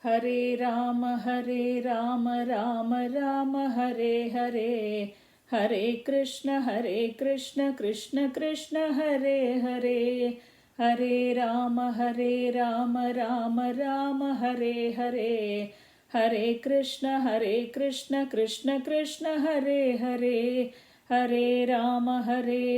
Hare Rama, Rama Rama, Hare Hare. Hare Krishna, Krishna Krishna, Hare Hare. Hare Rama, Rama Rama, Hare Hare. Hare Krishna, Krishna Krishna, Hare Hare. Hare Rama,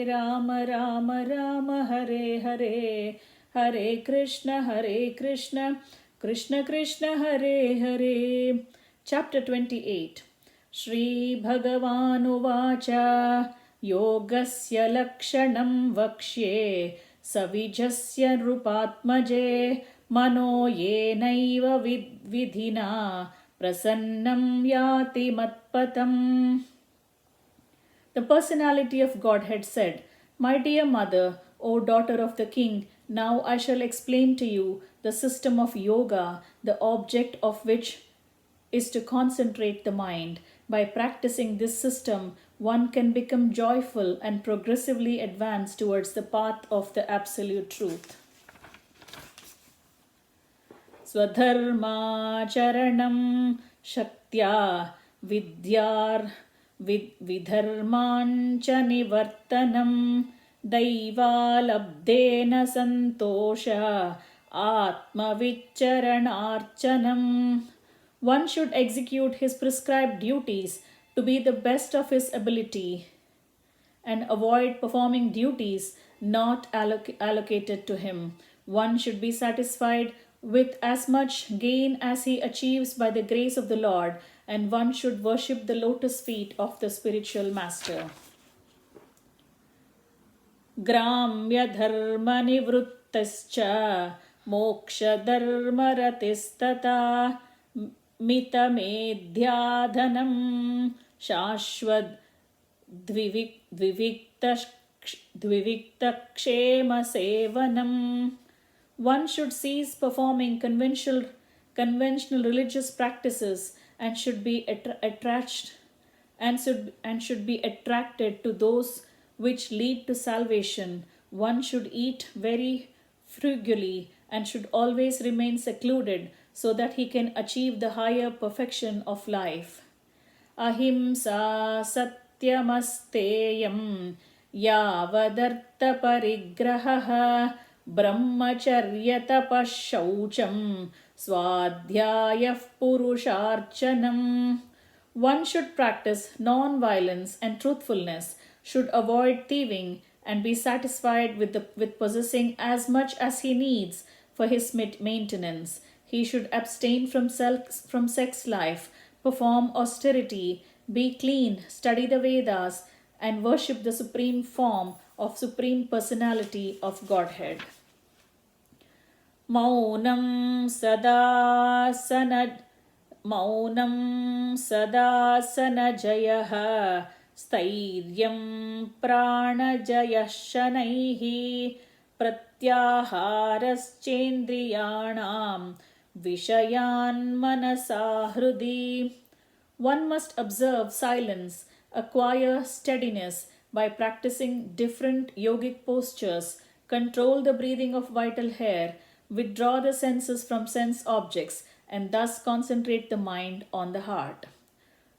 Rama Rama, Hare Hare. Hare Krishna, Krishna Krishna Krishna, Hare Hare. Chapter 28. Shri Bhagavan Yogasya Lakshanam Vakshye Savijasya Rupatmaje Mano Yenaiva Vidhina Prasannam Yati Matpatam. The personality of Godhead said, "My dear mother, O daughter of the king, now I shall explain to you the system of yoga, the object of which is to concentrate the mind. By practicing this system, one can become joyful and progressively advance towards the path of the absolute truth." Swadharmacharanam shaktya vidharmancha nivartanam daivalabdena santosha atmavicharanarchanam. One should execute his prescribed duties to be the best of his ability and avoid performing duties not allocated to him. One should be satisfied with as much gain as he achieves by the grace of the Lord, and one should worship the lotus feet of the spiritual master. Gramya dharma nivrittascha moksha dharma ratistata mitamedhyadhanam shashvad dvivikta kshema sevanam. One should cease performing conventional religious practices and should be attracted to those which lead to salvation. One should eat very frugally and should always remain secluded so that he can achieve the higher perfection of life. Ahimsa satyamasteyam yavadartha parigraha brahmacharya tapashaucham swadhyayah purusharchanam. One should practice non-violence and truthfulness, should avoid thieving, and be satisfied with possessing as much as he needs for his maintenance. He should abstain from sex life, perform austerity, be clean, study the Vedas, and worship the supreme form of Supreme Personality of Godhead. Maunam sadasana jayaha stairyam pranajayah shanaihi pratyaharaschendriyanam vishayan manasa hrudi. One must observe silence, acquire steadiness by practicing different yogic postures, control the breathing of vital hair, withdraw the senses from sense objects, and thus concentrate the mind on the heart.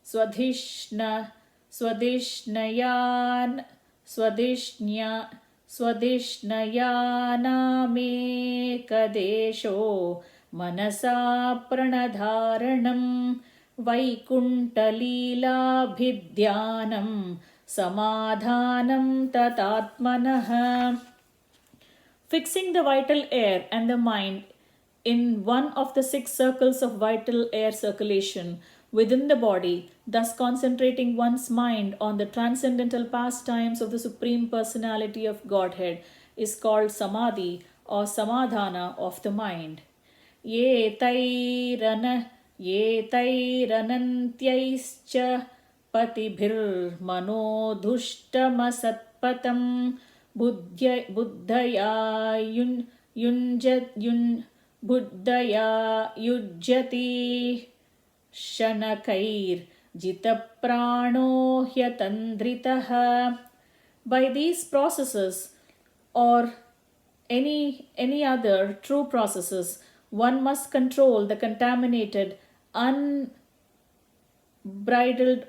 Swadhishnayaname kadesho manasa pranadharanam vaikuntalilabhidhyanam samadhanam tatatmanah. Fixing the vital air and the mind in one of the 6 circles of vital air circulation within the body, thus concentrating one's mind on the transcendental pastimes of the Supreme Personality of Godhead, is called samadhi or samadhana of the mind. Yetairanantyaischa patibhir manodhushtamasatpatam buddhaya yujjati shanakair jitaprano hyatandritaha. By these processes or any other true processes, One must control the contaminated, unbridled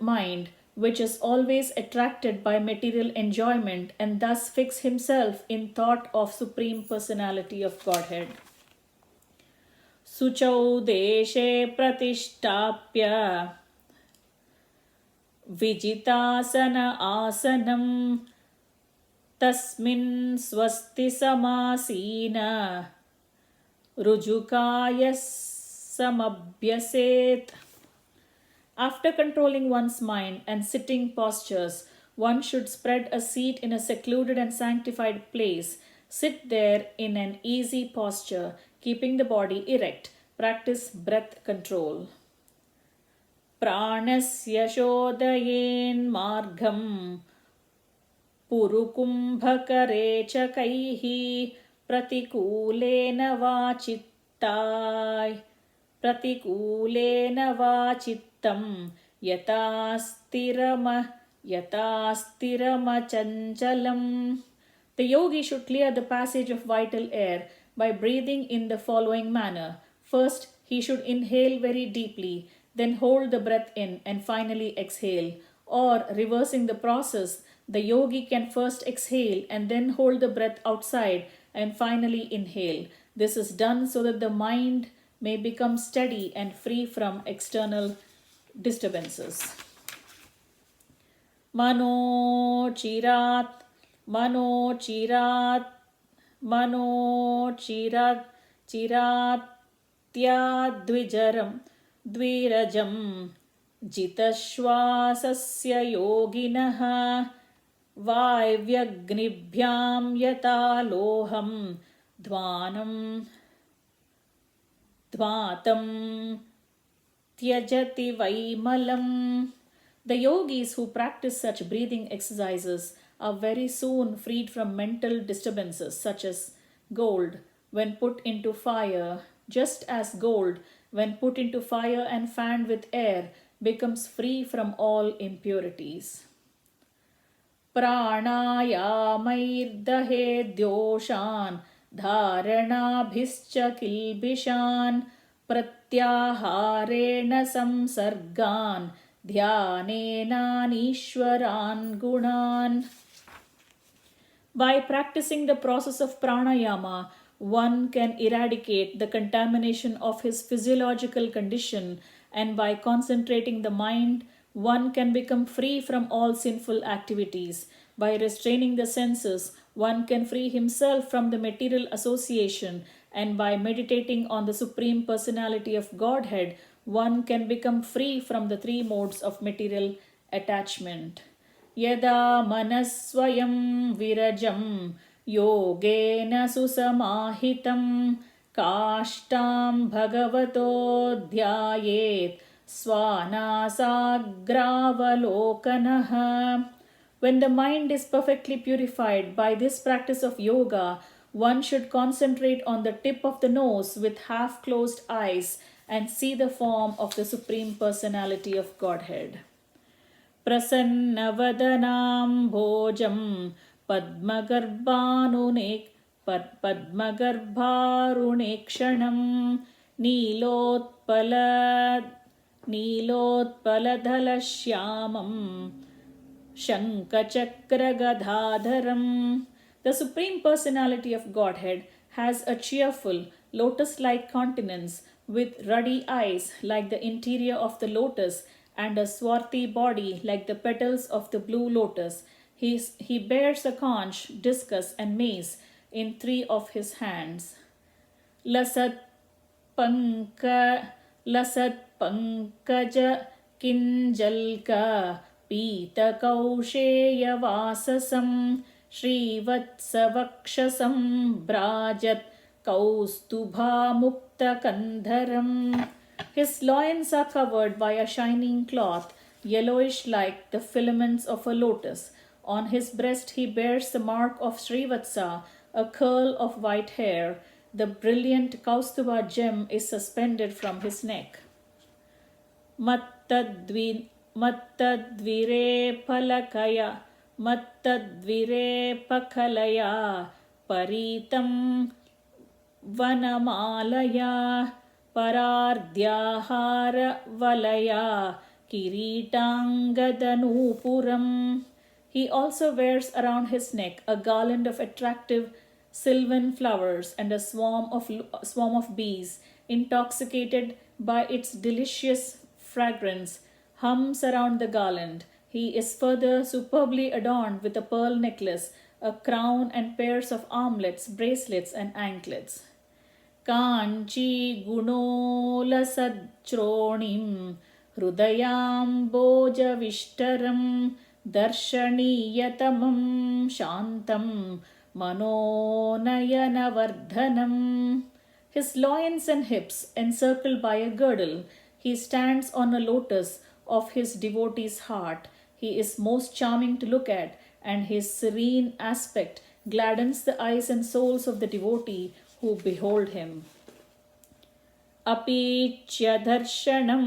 mind, which is always attracted by material enjoyment, and thus fix himself in thought of Supreme Personality of Godhead. Suchau deshe pratishtapya vijitasana asanam tasmin swasti samasina rujukaya samabhyaset. After controlling one's mind and sitting postures, one should spread a seat in a secluded and sanctified place. Sit there in an easy posture, keeping the body erect. Practice breath control. Pranasya shodhayen margam purukumbhakare chakaihi pratikulena vachittai प्रतिकूलेन वा चित्तं यथास्थिरमचञ्चलम्. The yogi should clear the passage of vital air by breathing in the following manner. First, he should inhale very deeply, then hold the breath in and finally exhale. Or, reversing the process, the yogi can first exhale and then hold the breath outside and finally inhale. This is done so that the mind may become steady and free from external disturbances. Mano chirat chiratya dvirajam jitashvasasya yoginah vaivygnibhyam yata loham Dvatam tyajati vaimalam. The yogis who practice such breathing exercises are very soon freed from mental disturbances such as gold when put into fire, just as gold when put into fire and fanned with air becomes free from all impurities. Pranayamairdahedyoshan धारणाभिश्च किल्बिषान् प्रत्याहारेण संसर्गान् ध्यानेनानीश्वरान् गुणान्. By practicing the process of pranayama, one can eradicate the contamination of his physiological condition, and by concentrating the mind, one can become free from all sinful activities. By restraining the senses, one can free himself from the material association, and by meditating on the Supreme Personality of Godhead, one can become free from the three modes of material attachment. Yada manasvayam virajam yogena susamahitam kashtam bhagavato dhyayet svanasagravalokanah. When the mind is perfectly purified by this practice of yoga, one should concentrate on the tip of the nose with half-closed eyes and see the form of the Supreme Personality of Godhead. Prasannavadanam bhojam padmagarbharunekshanam neelotpaladhalashyamam Shankachakragadhadharam. The Supreme Personality of Godhead has a cheerful, lotus-like countenance with ruddy eyes like the interior of the lotus and a swarthy body like the petals of the blue lotus. He bears a conch, discus and mace in three of his hands. Lasat pankaja kinjalka पीतकौशेयवाससं श्रीवत्सवक्षसं भ्राजत् kaustubhamuktakandharam. His loins are covered by a shining cloth, yellowish like the filaments of a lotus. On his breast he bears the mark of Srivatsa, a curl of white hair. The brilliant Kaustuba gem is suspended from his neck. Mattadvire pakhalaya paritam वनमालया परार्द्याहारवलया किरीटाङ्गदनूपुरम्. He also wears around his neck a garland of attractive sylvan flowers, and a swarm of bees, intoxicated by its delicious fragrance, hums around the garland. He is further superbly adorned with a pearl necklace, a crown, and pairs of armlets, bracelets, and anklets. काञ्चीगुणोलसच्रोणिं हृदयाम्बोजविष्टरं दर्शनीयतमं शान्तं मनोनयनवर्धनम्. His loins and hips encircled by a girdle, he stands on a lotus of his devotee's heart. He is most charming to look at, and his serene aspect gladdens the eyes and souls of the devotee who behold him. अपीच्यदर्शनं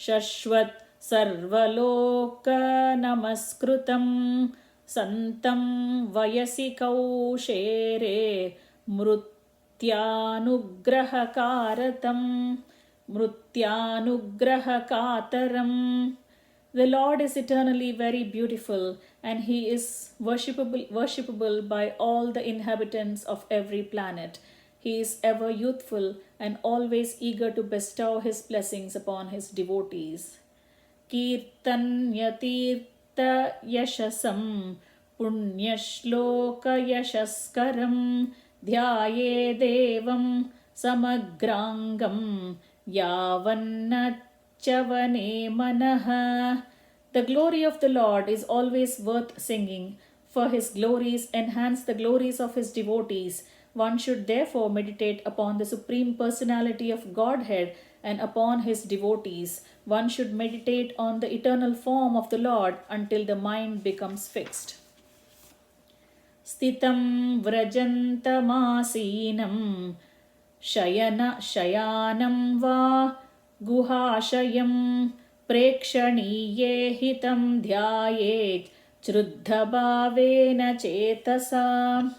शश्वत् सर्वलोकनमस्कृतं सन्तं वयसि कौशेरे मृत्यानुग्रहकातरम्. The Lord is eternally very beautiful, and he is worshipable by all the inhabitants of every planet. He is ever youthful and always eager to bestow his blessings upon his devotees. Kirtanyatirtha-yashasam punyashloka-yashaskaram dhyayedevam samagrangam yavannachavane manaha. The glory of the Lord is always worth singing, for his glories enhance the glories of his devotees. One should therefore meditate upon the Supreme Personality of Godhead and upon his devotees. One should meditate on the eternal form of the Lord until the mind becomes fixed. Sthitam vrajantamasīnam shayanam va guhashayam prekshaniye hitam dhyayet chruddhabhavena chetasa.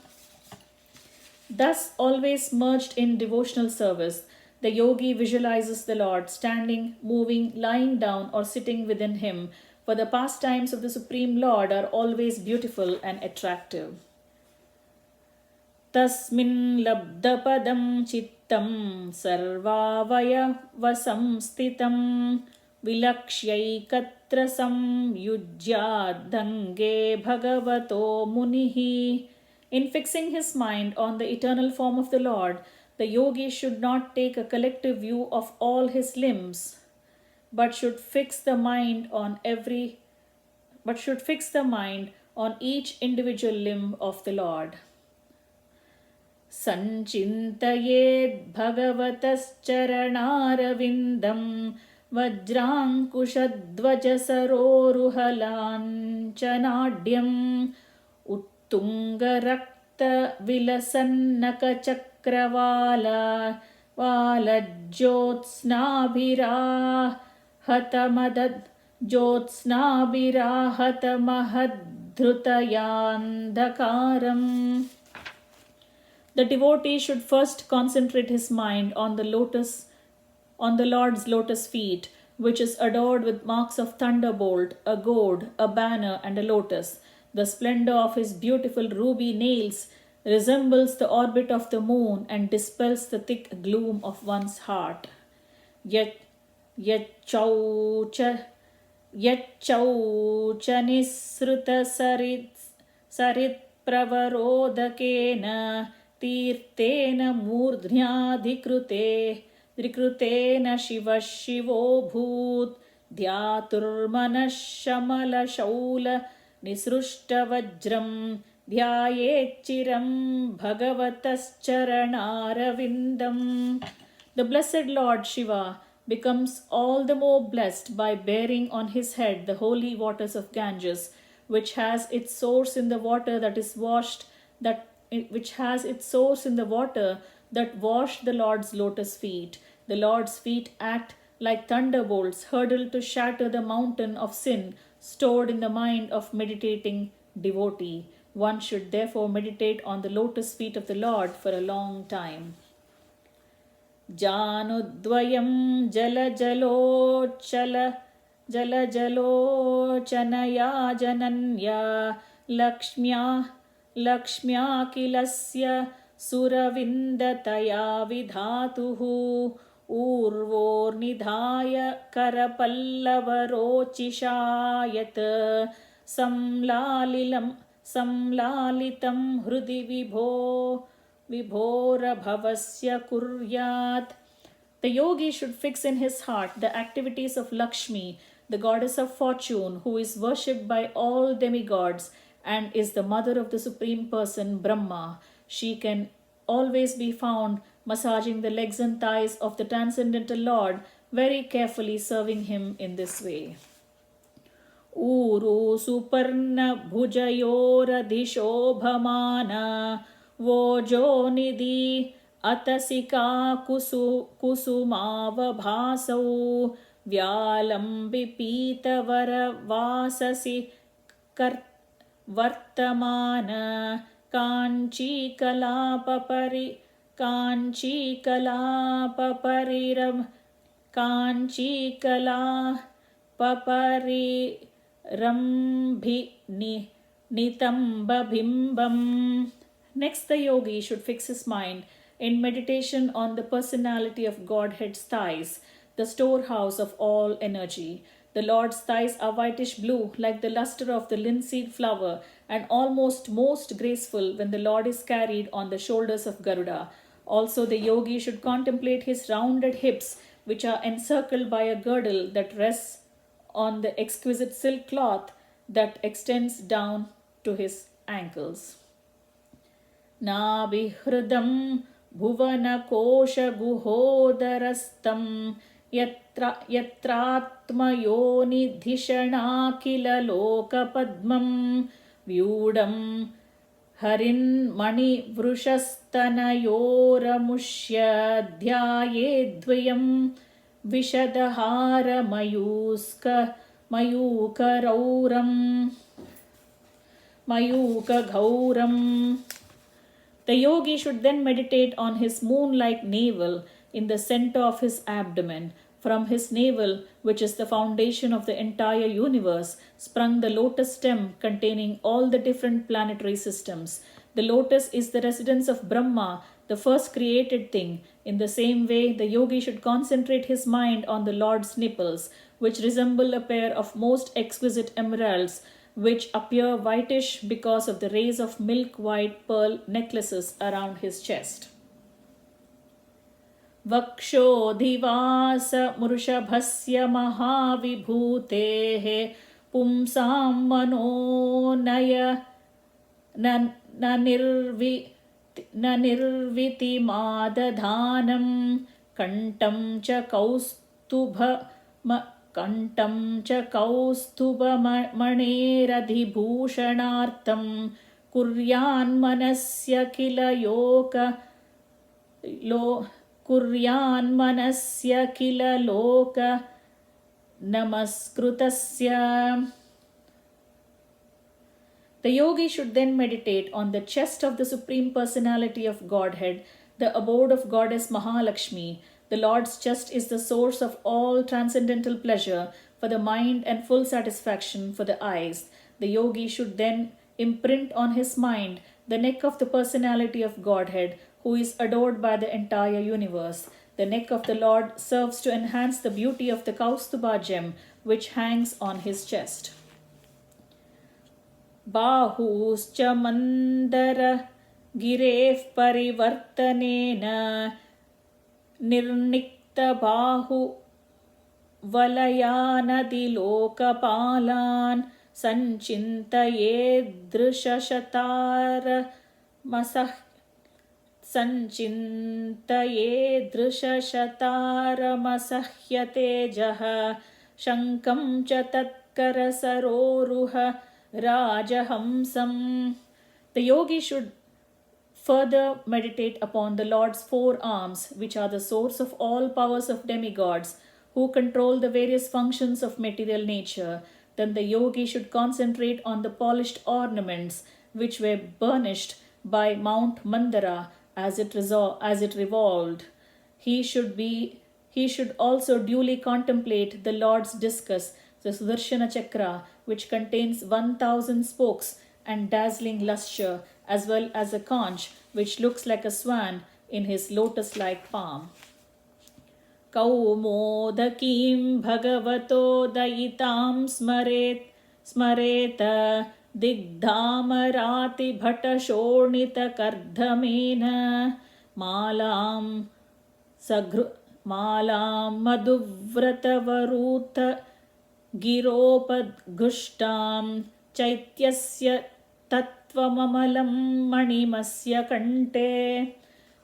Thus, always merged in devotional service, the yogi visualizes the Lord standing, moving, lying down, or sitting within him, for the pastimes of the Supreme Lord are always beautiful and attractive. Tasmin labdapadam chittam sarvavayavasamstitam vilakshyaikatra samyujyadhange bhagavato munihi. In fixing his mind on the eternal form of the Lord, the yogi should not take a collective view of all his limbs, but should fix the mind on each individual limb of the Lord. Sanchintayed bhagavatascharanāravindam vajraṅkuṣadvajasaroruhalañcanādyam Tungarakta-vilasannaka-chakravala jyotsnabhirahata-mahadhrutayanthakaram. The devotee should first concentrate his mind on the Lord's lotus feet, which is adored with marks of thunderbolt, a gourd, a banner, and a lotus. The splendor of his beautiful ruby nails resembles the orbit of the moon and dispels the thick gloom of one's heart. Yachaucha nisruta sarit pravarodakena tirtena murdhnyadhikrutena shiva shivo bhut dhyaturmanashamala shaula nisruštavajram dhyayechiram bhagavatascharanāravindam. The blessed Lord Shiva becomes all the more blessed by bearing on his head the holy waters of Ganges, which has its source in the water that washed the Lord's lotus feet. The Lord's feet act like thunderbolts hurled to shatter the mountain of sin stored in the mind of meditating devotee. One should therefore meditate on the lotus feet of the Lord for a long time. जानुद्वयं जलजलोचनया जनन्या लक्ष्म्याखिलस्य सुरविन्दतया विधातुः ऊर्वोर्निधाय करपल्लवरोचिषा यत् संलालितं हृदि विभोरभवस्य कुर्यात्. The yogi should fix in his heart the activities of Lakshmi, the goddess of fortune, who is worshipped by all demigods and is the mother of the Supreme Person, Brahma. She can always be found massaging the legs and thighs of the transcendental Lord, very carefully serving him in this way. ऊरु सुपर्णभुजयोरधिशोभमाना वोजो निधि अतसिका कुसुमावभासौ व्यालम्बिपीतवरवाससि वर्तमान Nitambabimbam. Next, the yogi should fix his mind in meditation on the personality of Godhead's thighs, the storehouse of all energy. The Lord's thighs are whitish blue, like the luster of the linseed flower, and almost most graceful when the Lord is carried on the shoulders of Garuda. Also, the yogi should contemplate his rounded hips, which are encircled by a girdle that rests on the exquisite silk cloth that extends down to his ankles. Nabihridam bhuvanakoshaguhodarastam yatratmayonidhishana kila lokapadmam vyudam harin mani vrushastanayораmushya dhyayedvayam vishadahara mayuka-ghauram. The yogi should then meditate on his moon-like navel in the center of his abdomen. From his navel, which is the foundation of the entire universe, sprung the lotus stem containing all the different planetary systems. The lotus is the residence of Brahma, the first created thing. In the same way, the yogi should concentrate his mind on the Lord's nipples, which resemble a pair of most exquisite emeralds, which appear whitish because of the rays of milk-white pearl necklaces around his chest. Vakshodivasamurushabhasya mahavibhutehe pumsam manonaya nanirviti madadhanam kantam cha kaustubhamaneradhibhushanartam kuryanmanasya kila loka namaskrutasya. The yogi should then meditate on the chest of the Supreme Personality of Godhead, the abode of Goddess Mahalakshmi. The Lord's chest is the source of all transcendental pleasure for the mind and full satisfaction for the eyes. The yogi should then imprint on his mind the neck of the Personality of Godhead, who is adored by the entire universe. The neck of the Lord serves to enhance the beauty of the Kaustubha gem, which hangs on his chest. Bahuscha mandara giref parivartanena nirnikta bahu valayanadilokapalan sanchintayedrishashataramasahyatejaha shankam cha tatkarasaroruha Rajahamsam. The yogi should further meditate upon the Lord's four arms, which are the source of all powers of demigods, who control the various functions of material nature. Then the yogi should concentrate on the polished ornaments which were burnished by Mount Mandara as it revolved. He should also duly contemplate the Lord's discus, the Sudarshana Chakra, which contains 1,000 spokes and dazzling lustre, as well as a conch which looks like a swan in his lotus-like palm. कौमोदकीं भगवतोदयितां स्मरेत दिग्धामरातिभटशोणितकर्धमेन मालां मधुव्रतवरूथ गिरोपघुष्टां चैत्यस्य तत्त्वममलं मणिमस्य कण्ठे.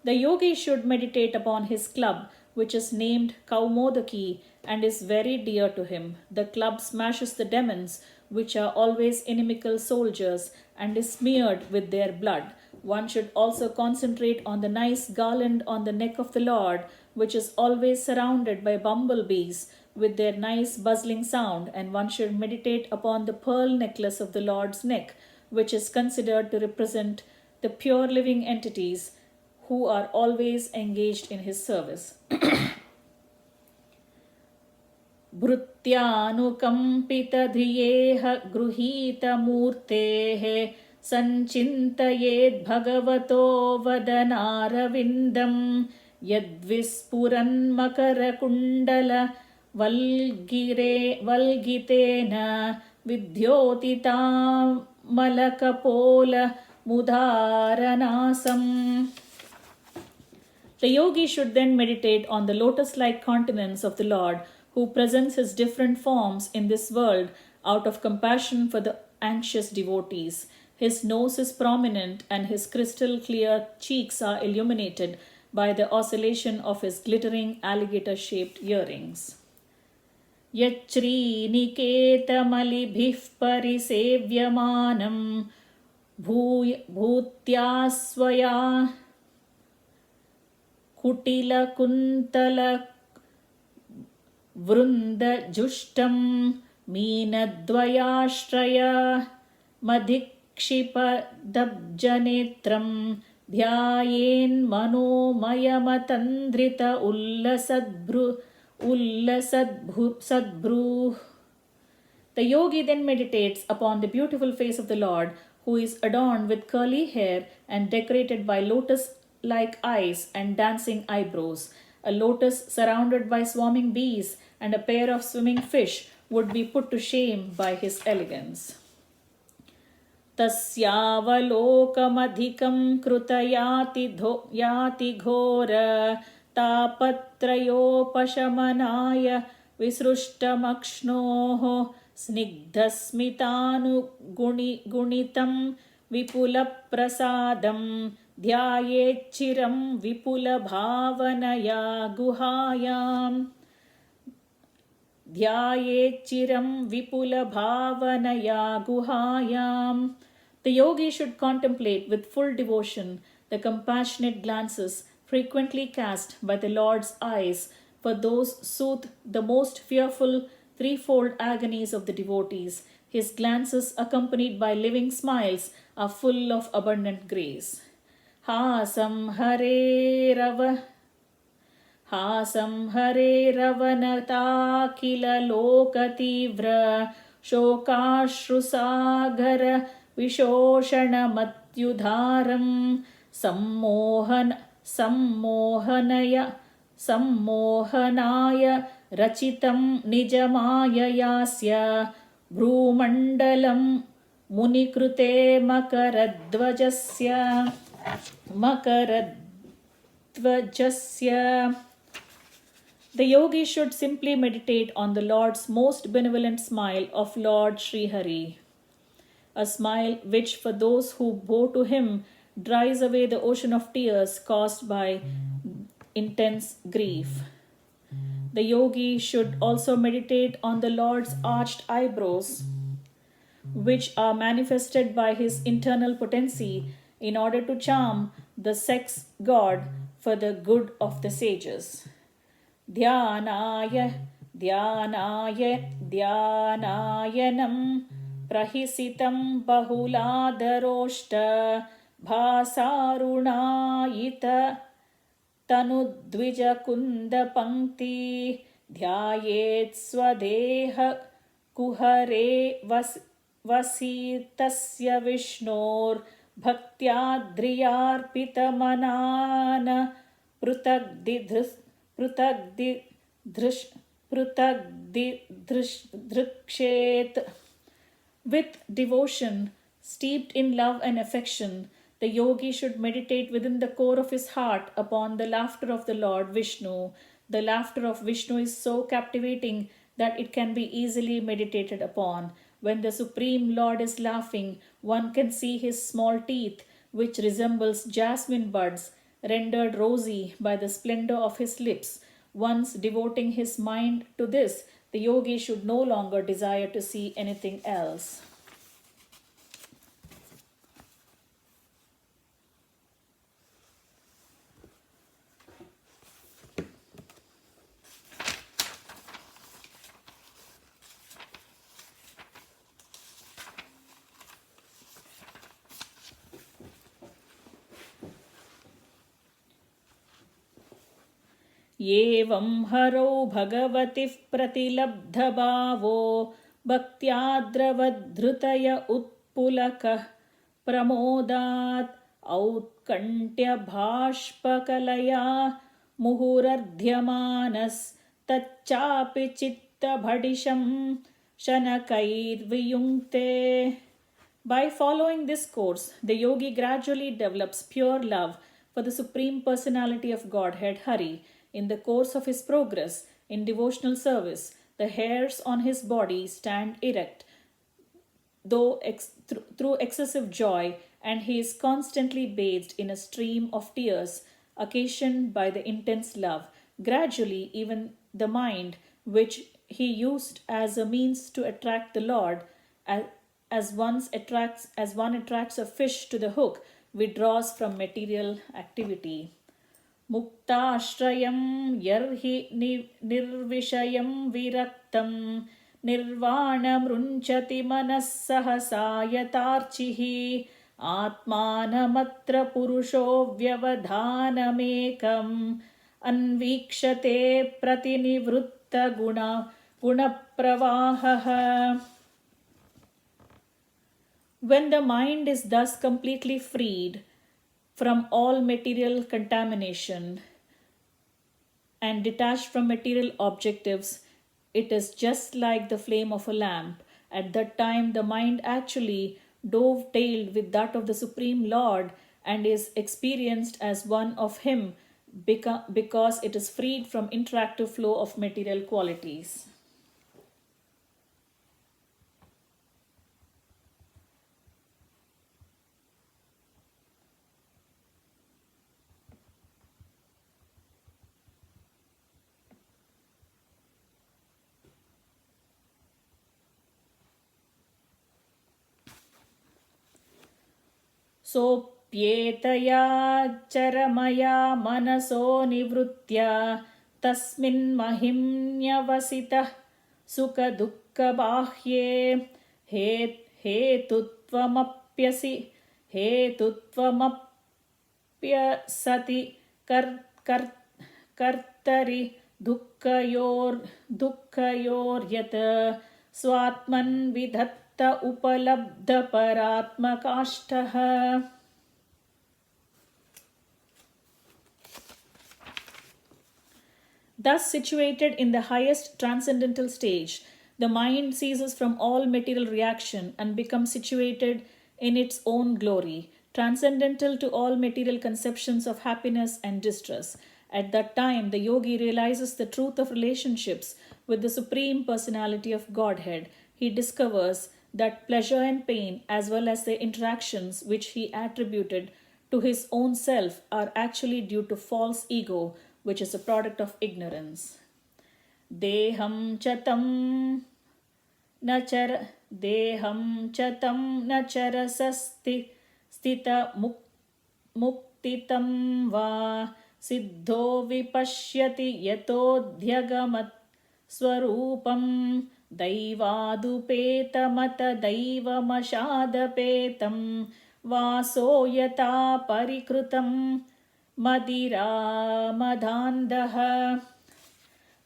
The yogi should meditate upon his club, which is named Kaumodaki and is very dear to him. The club smashes the demons, which are always inimical soldiers, and is smeared with their blood. One should also concentrate on the nice garland on the neck of the Lord, which is always surrounded by bumblebees with their nice bustling sound, and one should meditate upon the pearl necklace of the Lord's neck, which is considered to represent the pure living entities who are always engaged in his service. भृत्यानुकम्पितधियेह गृहीतमूर्तेः सञ्चिन्तयेद् भगवतो वदनारविन्दं यद्विस्फुरन्मकरकुण्डलवल्गितेन विद्योतितामलकपोलमुदारनासम्. The yogi should then meditate on the lotus-like countenance of the Lord, who presents his different forms in this world out of compassion for the anxious devotees. His nose is prominent and his crystal clear cheeks are illuminated by the oscillation of his glittering alligator-shaped earrings. Yachriniketamaliभिः परिसेव्यमानं भूत्या स्वया कुटिलकुन्तलवृन्दजुष्टं मीनद्वयाश्रय मधिक्षिपदब्जनेत्रं ध्यायेन्मनोमयमतन्द्रित उल्लसद्भ्रूः. The yogi then meditates upon the beautiful face of the Lord, who is adorned with curly hair and decorated by lotus-like eyes and dancing eyebrows. A lotus surrounded by swarming bees and a pair of swimming fish would be put to shame by his elegance. तस्यावलोकमधिकं कृतयाति घोर तापत्रयोपशमनाय विसृष्टमक्ष्णोः स्निग्धस्मितानुगुणितं विपुलप्रसादं ध्यायेच्चिरं विपुलभावनया गुहायाम्. The yogi should contemplate with full devotion the compassionate glances frequently cast by the Lord's eyes for those soothe the most fearful threefold agonies of the devotees. His glances, accompanied by living smiles, are full of abundant grace. Hasam hare ravanata kila lokativra shokashrusagara विशोषणमत्युधारं सम्मोहनाय रचितं निजमाययास्य भ्रूमण्डलं मुनिकृते मकरध्वजस्य. The yogi should simply meditate on the Lord's most benevolent smile of Lord Sri Hari, a smile which, for those who bow to him, dries away the ocean of tears caused by intense grief. The yogi should also meditate on the Lord's arched eyebrows, which are manifested by his internal potency in order to charm the sex god for the good of the sages. ध्यानायनं प्रहिसितं बहुलादरोष्ट भासारुणायित तनुद्विजकुन्दपङ्क्ति ध्यायेत् स्वदेह कुहरे वसीतस्य विष्णोर्भक्त्याद्रियार्पितमनान पृथग्दिधृक्षेत्. With devotion, steeped in love and affection, the yogi should meditate within the core of his heart upon the laughter of the Lord Vishnu. The laughter of Vishnu is so captivating that it can be easily meditated upon. When the Supreme Lord is laughing, one can see his small teeth, which resembles jasmine buds, rendered rosy by the splendor of his lips. Once devoting his mind to this, the yogi should no longer desire to see anything else. एवं हरौ भगवतिः प्रतिलब्धभावो भक्त्याद्रवद्धृतय उत्पुलकः प्रमोदात् औत्कण्ठ्यबाष्पकलया मुहुरर्ध्यमानस्तच्चापि चित्तभडिशं शनकैर्वियुङ्क्ते. By following this course, the yogi gradually develops pure love for the Supreme Personality of Godhead, Hari. In the course of his progress in devotional service, the hairs on his body stand erect, through excessive joy, and he is constantly bathed in a stream of tears occasioned by the intense love. Gradually, even the mind, which he used as a means to attract the Lord, as one attracts a fish to the hook, withdraws from material activity. मुक्ताश्रयं यर्हि निर्विषयं विरक्तं निर्वाणमृञ्चति मनः सहसा यतार्चिः आत्मानमत्र पुरुषो व्यवधानमेकम् अन्वीक्षते गुणप्रवाहः. When the mind is thus completely freed from all material contamination and detached from material objectives, it is just like the flame of a lamp. At that time, the mind actually dovetailed with that of the Supreme Lord and is experienced as one of Him because it is freed from interactive flow of material qualities. सोऽप्येतया चरमया मनसो निवृत्य तस्मिन्महिम्न्यवसितः सुखदुःखबाह्ये हेतुत्वमप्यसति कर्तरि दुःखयोर्यत् स्वात्मन् विधत्त उपलब्धपरात्मकाष्ठः. Thus situated in the highest transcendental stage, the mind ceases from all material reaction and becomes situated in its own glory, transcendental to all material conceptions of happiness and distress. At that time, the yogi realizes the truth of relationships with the Supreme Personality of Godhead. He discovers that pleasure and pain, as well as the interactions which he attributed to his own self, are actually due to false ego, which is a product of ignorance. Deham chatam nachara stita muktitam va siddho vipashyati yatodhyagamat swarupam दैवादुपेतमतदैवमशादपेतं वासो यथा परिकृतं madiramadhandah.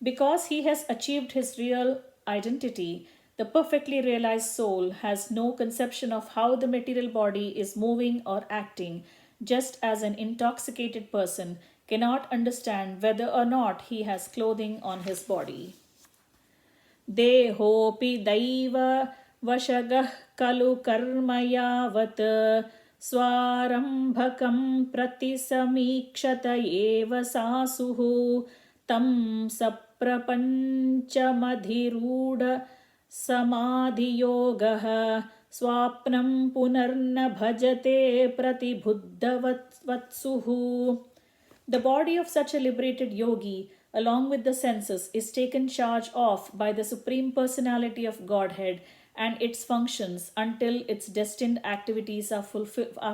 Because he has achieved his real identity, the perfectly realized soul has no conception of how the material body is moving or acting, just as an intoxicated person cannot understand whether or not he has clothing on his body. देहोऽपि दैव वशगः खलु कर्म यावत् स्वारम्भकं प्रतिसमीक्षत एव सासुः तं सप्रपञ्चमधिरूढ समाधियोगः स्वाप्नं पुनर्न भजते प्रतिबुद्धवत्सुः. The body of such a liberated yogi, along with the senses, is taken charge of by the Supreme Personality of Godhead and its functions until its destined activities are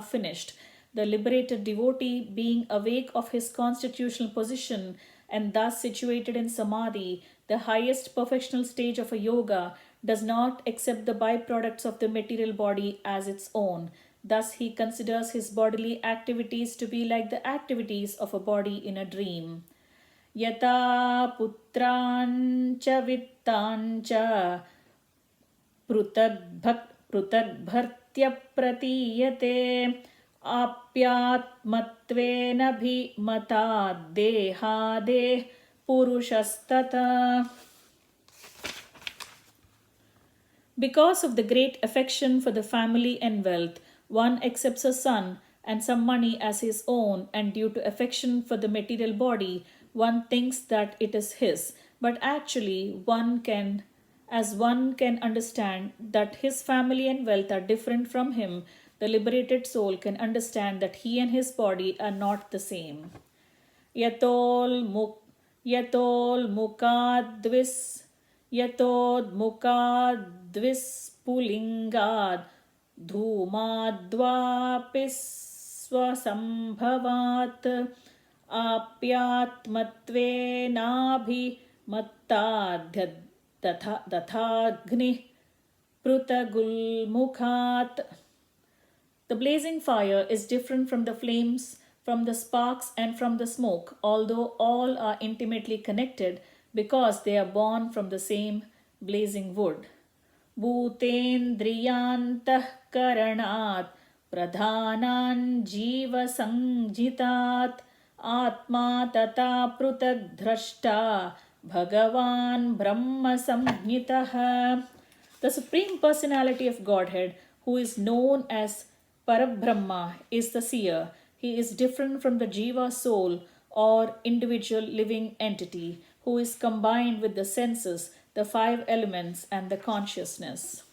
finished. The liberated devotee, being awake of his constitutional position and thus situated in samadhi, the highest perfectional stage of a yoga, does not accept the byproducts of the material body as its own. Thus, he considers his bodily activities to be like the activities of a body in a dream. Yata putrancha vittancha पृथग्भर्त्य प्रतीयते आप्यात्मत्वेनाभिमताद्देहादेः पुरुषस्ततः. Because of the great affection for the family and wealth, one accepts a son and some money as his own, and due to affection for the material body, one thinks that it is his. But actually, one can understand that his family and wealth are different from him, the liberated soul can understand that he and his body are not the same. Yatodmukadvispulingaad धूमाद्वापि स्वसंभवात् आप्यात्मत्वेनाभिमत्ताद्यथाग्निः पृथगुल्मुखात्. The blazing fire is different from the flames, from the sparks, and from the smoke, although all are intimately connected because they are born from the same blazing wood. भूतेन्द्रियान्तःकरणात् प्रधानान् जीवसंज्ञितात् आत्मा तथा पृथक् द्रष्टा भगवान् ब्रह्म संज्ञितः. The Supreme Personality of Godhead, who is known as Parabrahma, is the seer. He is different from the Jiva soul or individual living entity, who is combined with the senses, the five elements, and the consciousness.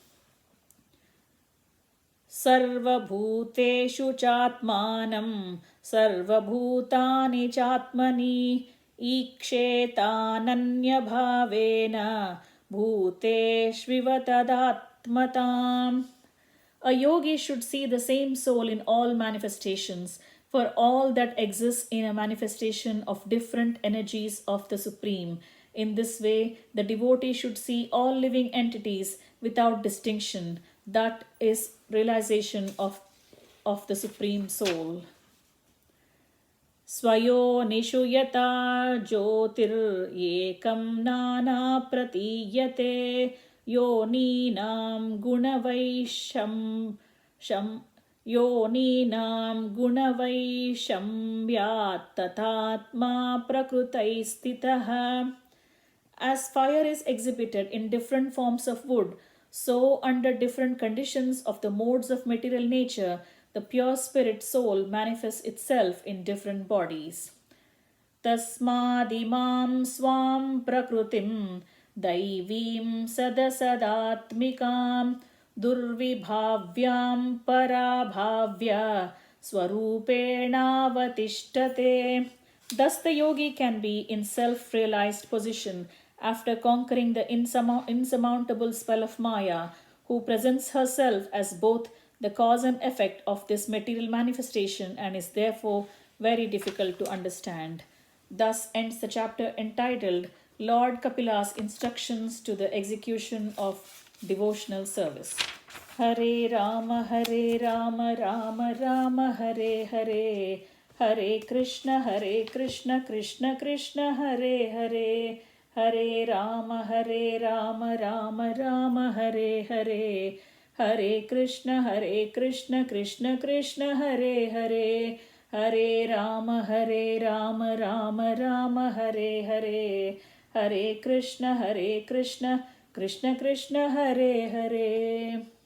Sarvabhuteshu chatmanam sarvabhutani chatmani ikshetananya bhavena bhuteshviva tadatmatam. A yogi should see the same soul in all manifestations, for all that exists in a manifestation of different energies of the Supreme. In this way, the devotee should see all living entities without distinction. That is realization of the Supreme Soul. Swayonishu yata jyotir ekam nana pratiyate yoninam gunavaisham yoninam gunavaishamvyat tatatma prakrutai stitaha. As fire is exhibited in different forms of wood, so under different conditions of the modes of material nature, the pure spirit soul manifests itself in different bodies. Tasmadimam swam prakrutim daivim sadasadatmikam durvibhavyam parabhavya swarupenavatishtete. Thus the yogi can be in self-realized position after conquering the insurmountable spell of Maya, who presents herself as both the cause and effect of this material manifestation and is therefore very difficult to understand. Thus ends the chapter entitled Lord Kapila's Instructions to the Execution of Devotional Service. Hare Rama, Rama Rama, Hare Hare, हरे कृष्ण कृष्ण कृष्ण हरे हरे, हरे राम राम राम हरे हरे, हरे कृष्ण कृष्ण कृष्ण हरे हरे, हरे राम राम राम हरे हरे, हरे कृष्ण कृष्ण कृष्ण हरे हरे।